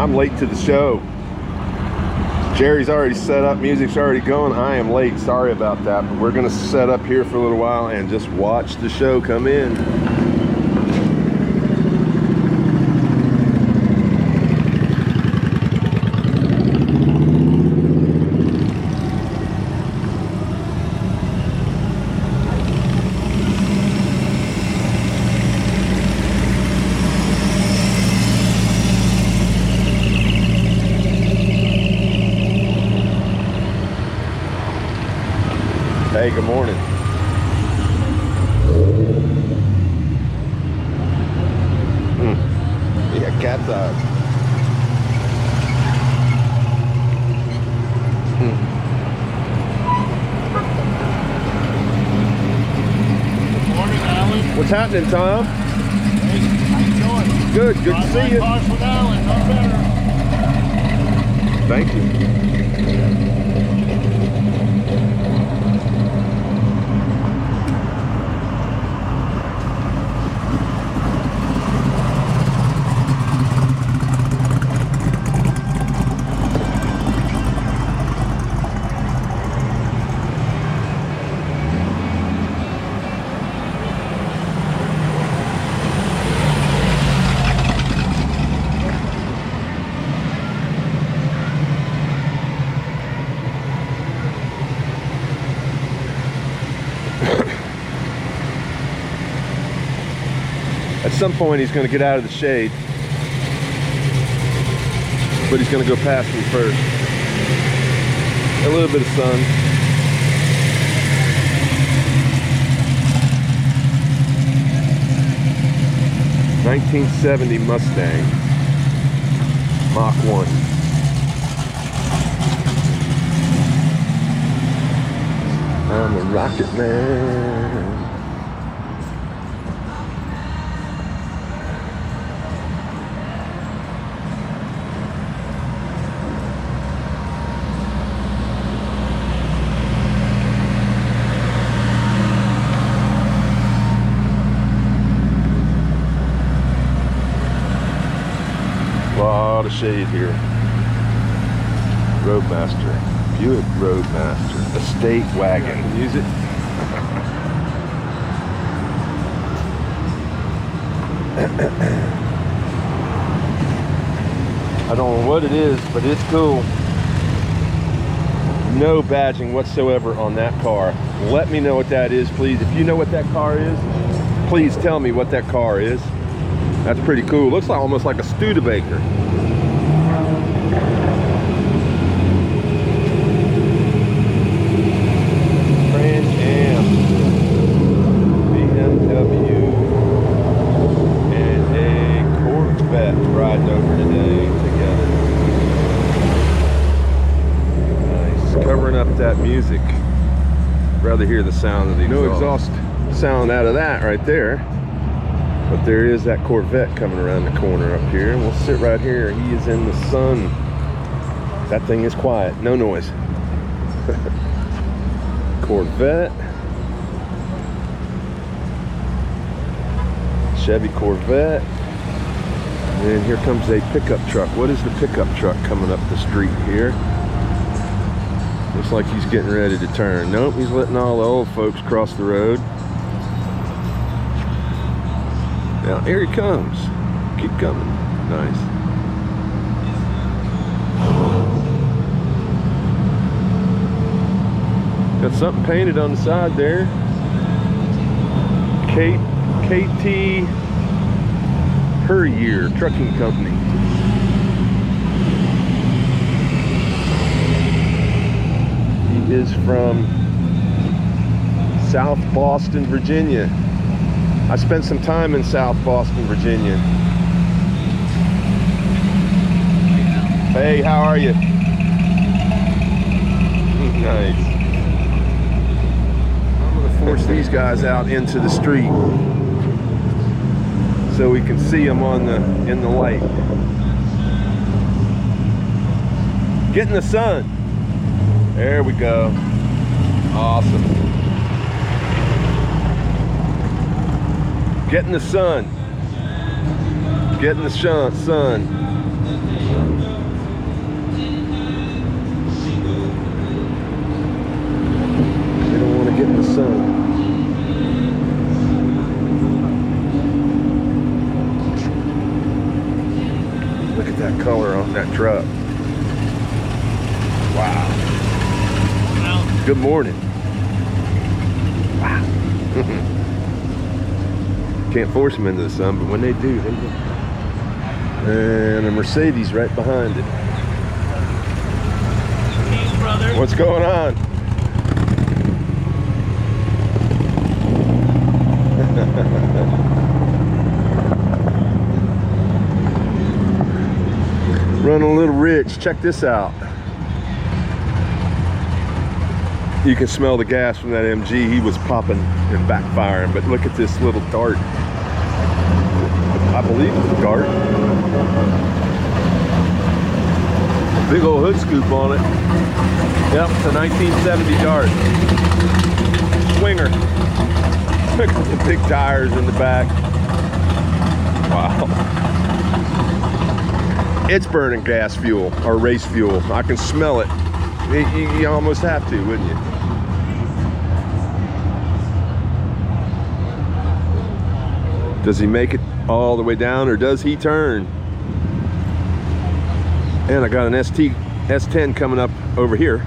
I'm late to the show. Jerry's already set up, music's already going. I am late, sorry about that, but we're gonna set up here for a little while and just watch the show come in. Hey, good morning. Yeah, cat's eyes. Good morning, Alan. What's happening, Tom? Hey, how you doing? Good to see you. Cars with Alan, no better. Thank you. At some point he's going to get out of the shade, but he's going to go past me first. A little bit of sun. '70 Mustang Mach 1. I'm a rocket man. Lot of shade here. Roadmaster, Buick Roadmaster, estate wagon. Use it. I don't know what it is, but it's cool. No badging whatsoever on that car. Let me know what that is, please. If you know what that car is, please tell me what that car is. That's pretty cool. Looks like almost like a Studebaker. Trans Am, BMW, and a Corvette riding over today together. Nice. Covering up that music. Rather hear the sound of the exhaust. No exhaust sound out of that right there. But there is that Corvette coming around the corner up here, and we'll sit right here. He is in the sun. That thing is quiet, no noise. Corvette. Chevy Corvette. And then here comes a pickup truck. What is the pickup truck coming up the street here? Looks like he's getting ready to turn. Nope, he's letting all the old folks cross the road. Now here he comes. Keep coming. Nice. Got something painted on the side there. KT Her Year Trucking Company. He is from South Boston, Virginia. I spent some time in South Boston, Virginia. Hey, how are you? Nice. I'm gonna force these guys out into the street so we can see them in the light. Get in the sun. There we go. Awesome. Get in the sun. Get in the sun. truck. Wow. Well, Good morning. Wow. Can't force them into the sun, but when they do, they do. And a Mercedes right behind it. peace, brother. What's going on? Running a little rich. Check this out. You can smell the gas from that MG. He was popping and backfiring, but look at this little dart. I believe it's a dart. Big old hood scoop on it. Yep, it's a 1970 dart. Swinger. Look at the big tires in the back. Wow. It's burning gas fuel or race fuel. I can smell it. You almost have to, wouldn't you? Does he make it all the way down, or does he turn? And I got an S10 coming up over here.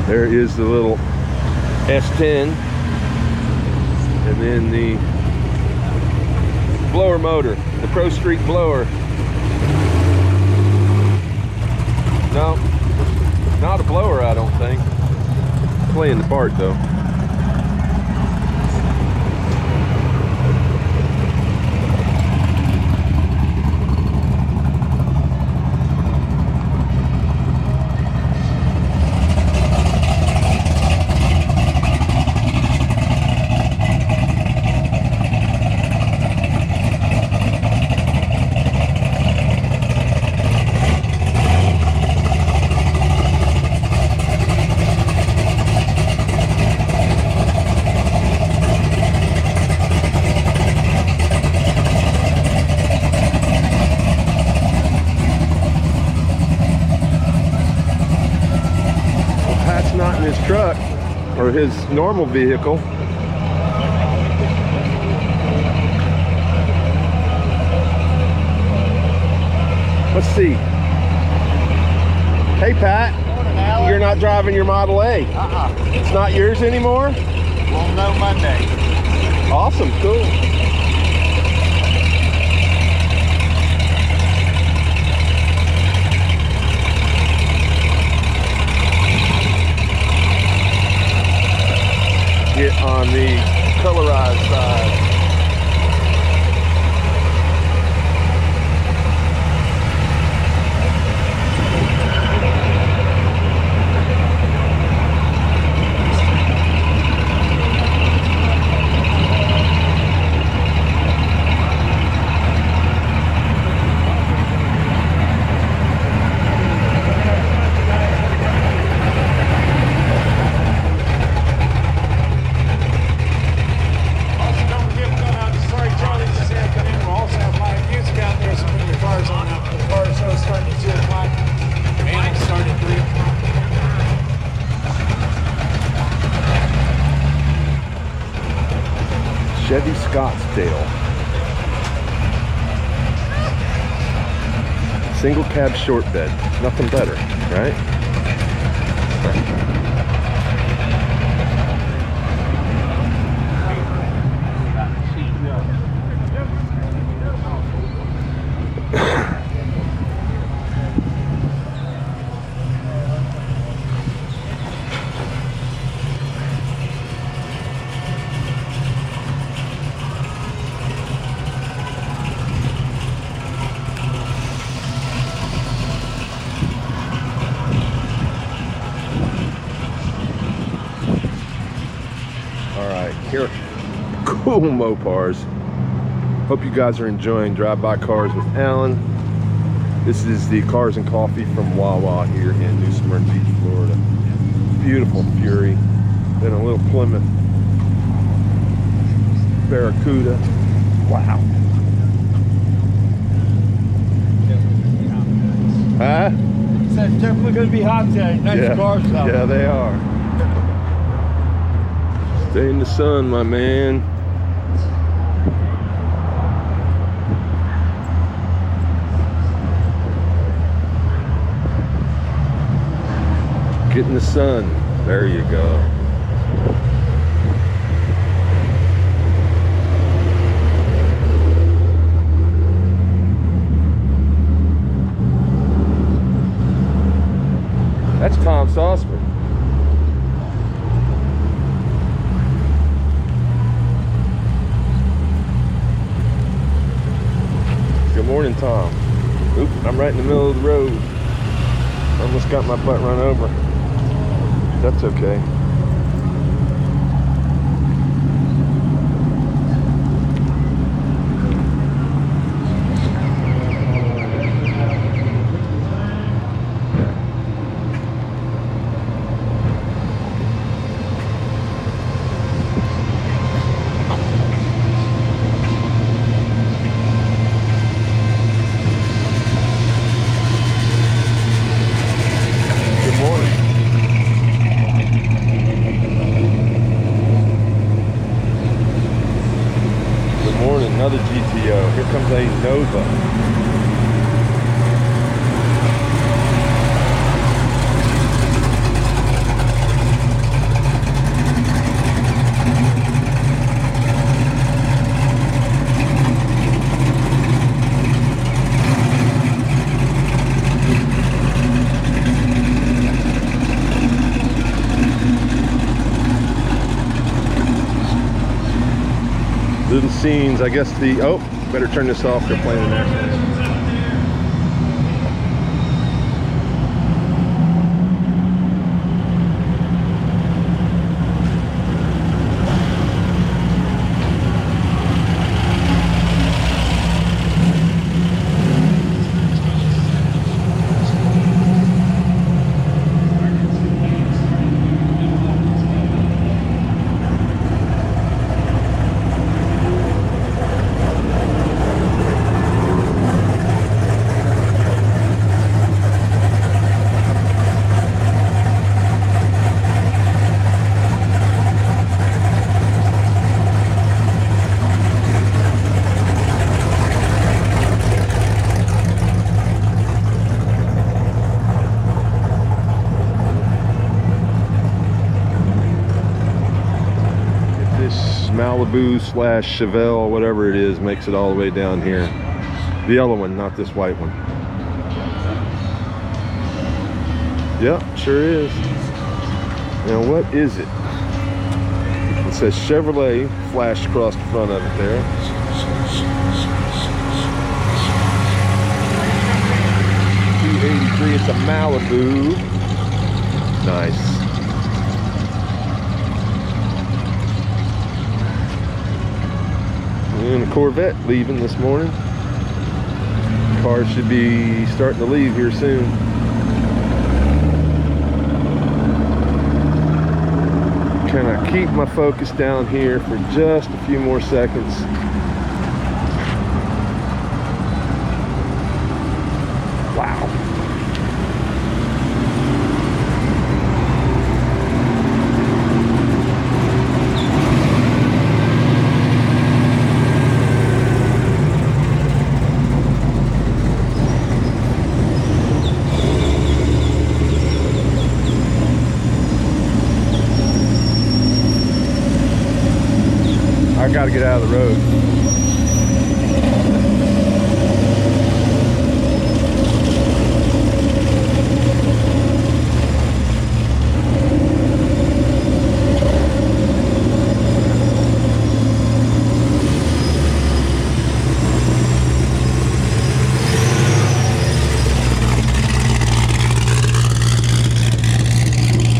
There is the little S10, and then the blower motor, the Pro Street blower. No, not a blower, I don't think. Playing the part though. Truck or his normal vehicle. Let's see. Hey Pat, you're not driving your Model A. It's not yours anymore? Well, no, Monday. Awesome, cool. Get on the colorized side. Chevy Scottsdale. Single cab short bed. Nothing better, right? Here, cool Mopars. Hope you guys are enjoying Drive-By Cars with Alan. This is the Cars and Coffee from Wawa here in New Smyrna Beach, Florida. Beautiful Fury. Then a little Plymouth Barracuda. Wow. Huh? It's definitely going to be hot today. Nice cars out. Yeah, they are. Stay in the sun, my man. Getting the sun. There you go. That's Tom Sauceman. Good morning, Tom. Oop, I'm right in the middle of the road. Almost got my butt run over. That's okay. Another GTO. Here comes a Nova. Little scenes, I guess oh, better turn this off, they're playing an accident. Malibu / Chevelle, whatever it is, makes it all the way down here. The yellow one, not this white one. Yep, sure is. Now what is it? It says Chevrolet flashed across the front of it there. $283, it's a Malibu. Nice. And a Corvette leaving this morning. Car should be starting to leave here soon. Can I keep my focus down here for just a few more seconds? Wow. I gotta get out of the road.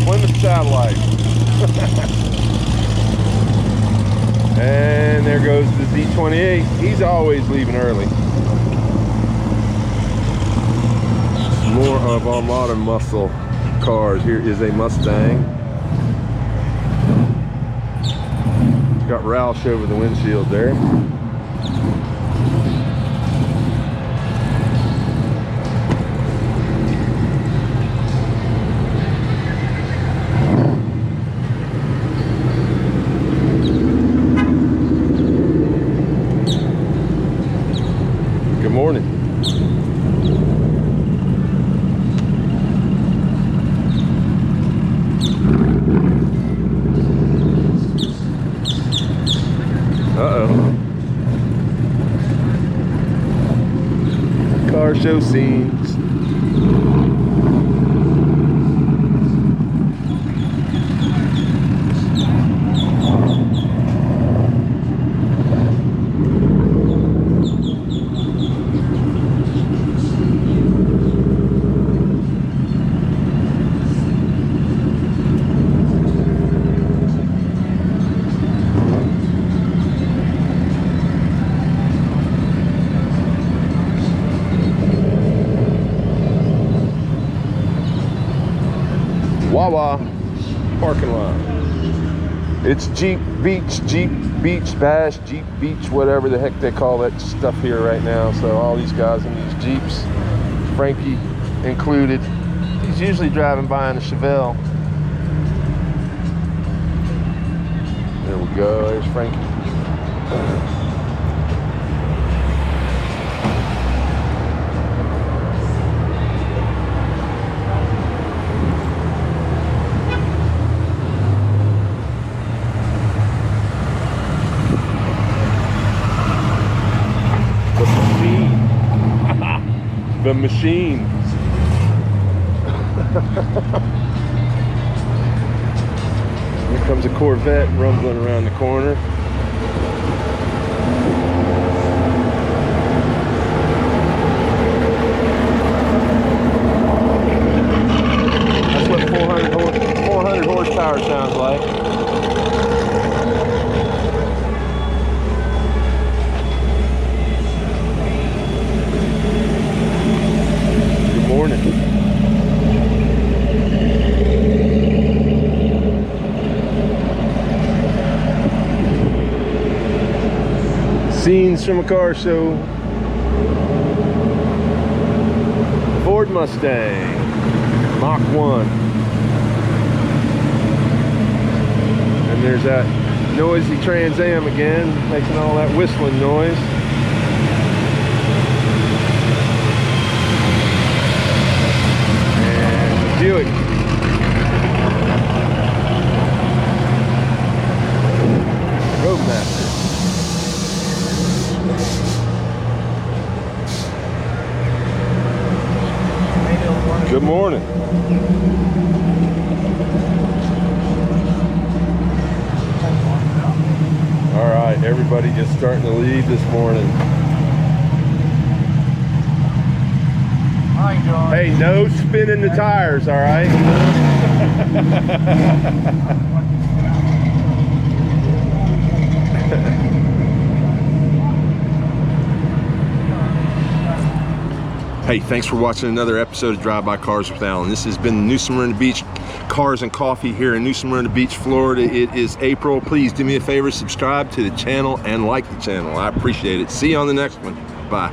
Plymouth Satellite. And there goes the Z28. He's always leaving early. More of our modern muscle cars. Here is a Mustang. Got Roush over the windshield there. Morning. show scenes. Wawa parking lot. It's Jeep Beach, Bash, Jeep Beach, whatever the heck they call that stuff here right now. So all these guys in these Jeeps, Frankie included. He's usually driving by in a Chevelle. There we go, there's Frankie. The machine. Here comes a Corvette rumbling around the corner. That's what 400 horsepower sounds like. Scenes from a car show. Ford Mustang Mach 1. And there's that noisy Trans Am again, making all that whistling noise. And Buick. Roadmaster. Good morning. All right, everybody just starting to leave this morning. How you doing? Hey, no spinning the tires, all right? Hey, thanks for watching another episode of Drive By Cars with Alan. This has been New Smyrna Beach Cars and Coffee here in New Smyrna Beach, Florida. It is April. Please do me a favor, subscribe to the channel and like the channel. I appreciate it. See you on the next one. Bye.